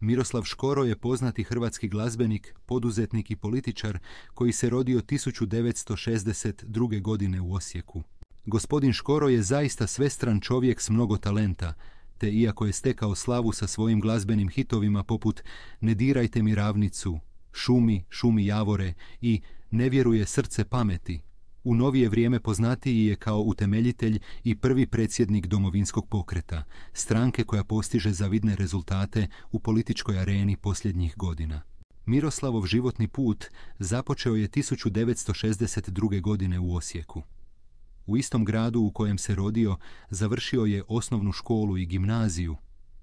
Miroslav Škoro je poznati hrvatski glazbenik, poduzetnik i političar koji se rodio 1962. godine u Osijeku. Gospodin Škoro je zaista svestran čovjek s mnogo talenta, te iako je stekao slavu sa svojim glazbenim hitovima poput Ne dirajte mi ravnicu, Šumi, šumi javore i Ne vjeruje srce pameti, u novije vrijeme poznatiji je kao utemeljitelj i prvi predsjednik Domovinskog pokreta, stranke koja postiže zavidne rezultate u političkoj areni posljednjih godina. Miroslavov životni put započeo je 1962. godine u Osijeku. U istom gradu u kojem se rodio završio je osnovnu školu i gimnaziju,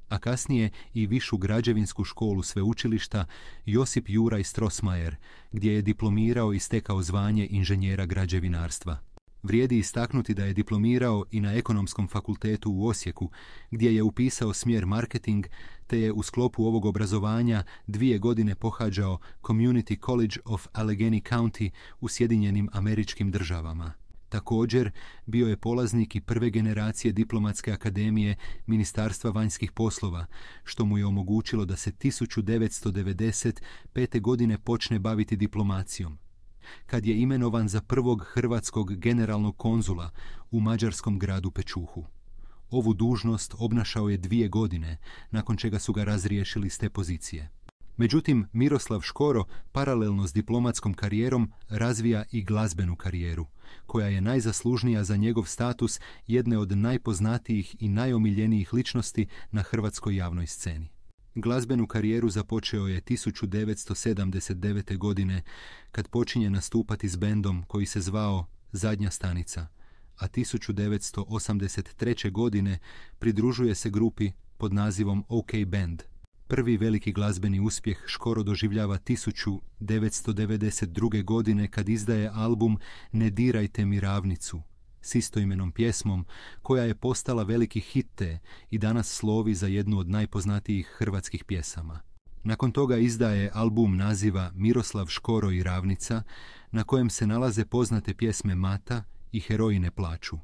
a kasnije i višu građevinsku školu sveučilišta Josip Juraj Strossmayer, gdje je diplomirao i stekao zvanje inženjera građevinarstva. Vrijedi istaknuti da je diplomirao i na Ekonomskom fakultetu u Osijeku, gdje je upisao smjer marketing, te je u sklopu ovog obrazovanja 2 godine pohađao Community College of Allegheny County u Sjedinjenim Američkim Državama. Također, bio je polaznik i prve generacije diplomatske akademije Ministarstva vanjskih poslova, što mu je omogućilo da se 1995. godine počne baviti diplomacijom. Kad je imenovan za prvog hrvatskog generalnog konzula u mađarskom gradu Pečuhu. Ovu dužnost obnašao je 2 godine, nakon čega su ga razriješili s te pozicije. Međutim, Miroslav Škoro paralelno s diplomatskom karijerom razvija i glazbenu karijeru, koja je najzaslužnija za njegov status jedne od najpoznatijih i najomiljenijih ličnosti na hrvatskoj javnoj sceni. Glazbenu karijeru započeo je 1979. godine kad počinje nastupati s bendom koji se zvao Zadnja stanica, a 1983. godine pridružuje se grupi pod nazivom OK Band. Prvi veliki glazbeni uspjeh Škoro doživljava 1992. godine kad izdaje album Ne dirajte mi ravnicu s istoimenom pjesmom koja je postala veliki hit i danas slovi za jednu od najpoznatijih hrvatskih pjesama. Nakon toga izdaje album naziva Miroslav Škoro i ravnica, na kojem se nalaze poznate pjesme Mata i Heroji ne plaču,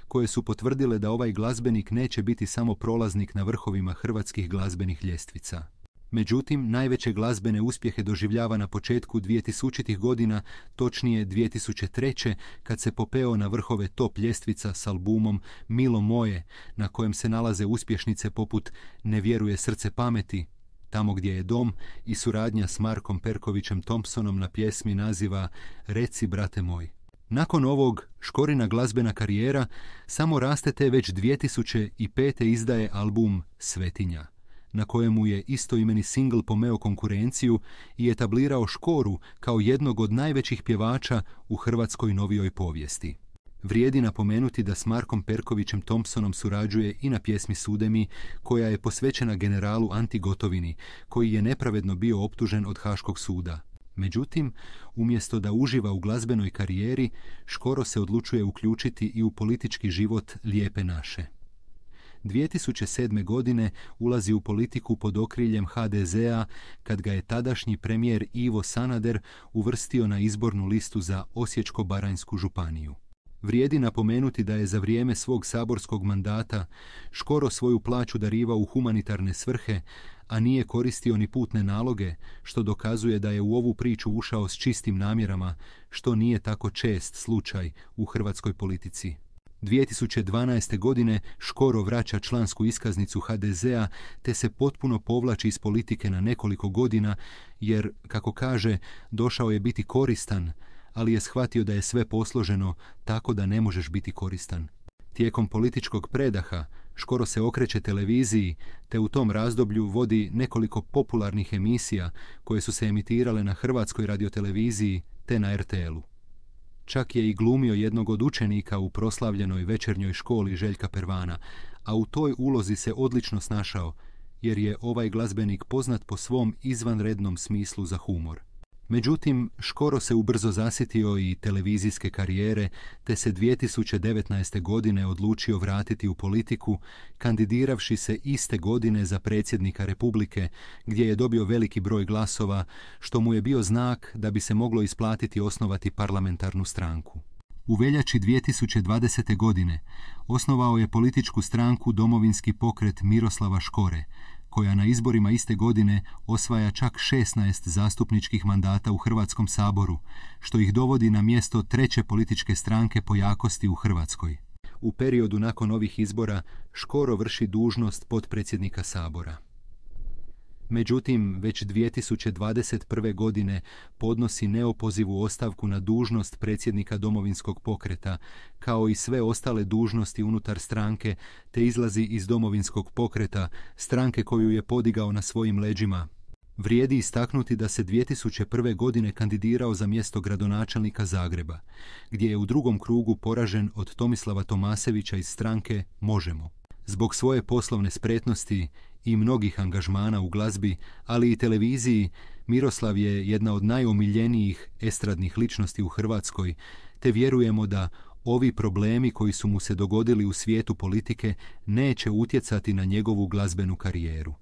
koje su potvrdile da ovaj glazbenik neće biti samo prolaznik na vrhovima hrvatskih glazbenih ljestvica. Međutim, najveće glazbene uspjehe doživljava na početku 2000-ih godina, točnije 2003. kad se popeo na vrhove top ljestvica s albumom Milo moje, na kojem se nalaze uspješnice poput Ne vjeruje srce pameti, Tamo gdje je dom i suradnja s Markom Perkovićem Thompsonom na pjesmi naziva Reci brate moj. Nakon ovog, Škorina glazbena karijera samo raste te već 2005. izdaje album Svetinja, na kojemu je istoimeni singl pomeo konkurenciju i etablirao Škoru kao jednog od najvećih pjevača u hrvatskoj novijoj povijesti. Vrijedi napomenuti da s Markom Perkovićem Thompsonom surađuje i na pjesmi Sudemi, koja je posvećena generalu Anti Gotovini, koji je nepravedno bio optužen od Haškog suda. Međutim, umjesto da uživa u glazbenoj karijeri, Škoro se odlučuje uključiti i u politički život Lijepe naše. 2007. godine ulazi u politiku pod okriljem HDZ-a kad ga je tadašnji premijer Ivo Sanader uvrstio na izbornu listu za Osječko-baranjsku županiju. Vrijedi napomenuti da je za vrijeme svog saborskog mandata Škoro svoju plaću darivao u humanitarne svrhe, a nije koristio ni putne naloge, što dokazuje da je u ovu priču ušao s čistim namjerama, što nije tako čest slučaj u hrvatskoj politici. 2012. godine Škoro vraća člansku iskaznicu HDZ-a te se potpuno povlači iz politike na nekoliko godina jer, kako kaže, došao je biti koristan, ali je shvatio da je sve posloženo tako da ne možeš biti koristan. Tijekom političkog predaha Škoro se okreće televiziji te u tom razdoblju vodi nekoliko popularnih emisija koje su se emitirale na Hrvatskoj radioteleviziji te na RTL-u. Čak je i glumio jednog od učenika u proslavljenoj večernjoj školi Željka Pervana, a u toj ulozi se odlično snašao jer je ovaj glazbenik poznat po svom izvanrednom smislu za humor. Međutim, Škoro se ubrzo zasitio i televizijske karijere, te se 2019. godine odlučio vratiti u politiku, kandidiravši se iste godine za predsjednika Republike, gdje je dobio veliki broj glasova, što mu je bio znak da bi se moglo isplatiti osnovati parlamentarnu stranku. U veljači 2020. godine osnovao je političku stranku Domovinski pokret Miroslava Škore, koja na izborima iste godine osvaja čak 16 zastupničkih mandata u Hrvatskom saboru, što ih dovodi na mjesto treće političke stranke po jakosti u Hrvatskoj. U periodu nakon ovih izbora Škoro vrši dužnost potpredsjednika Sabora. Međutim, već 2021. godine podnosi neopozivu ostavku na dužnost predsjednika Domovinskog pokreta, kao i sve ostale dužnosti unutar stranke, te izlazi iz Domovinskog pokreta, stranke koju je podigao na svojim leđima. Vrijedi istaknuti da se 2001. godine kandidirao za mjesto gradonačelnika Zagreba, gdje je u drugom krugu poražen od Tomislava Tomasevića iz stranke Možemo. Zbog svoje poslovne spretnosti i mnogih angažmana u glazbi, ali i televiziji, Miroslav je jedna od najomiljenijih estradnih ličnosti u Hrvatskoj, te vjerujemo da ovi problemi koji su mu se dogodili u svijetu politike neće utjecati na njegovu glazbenu karijeru.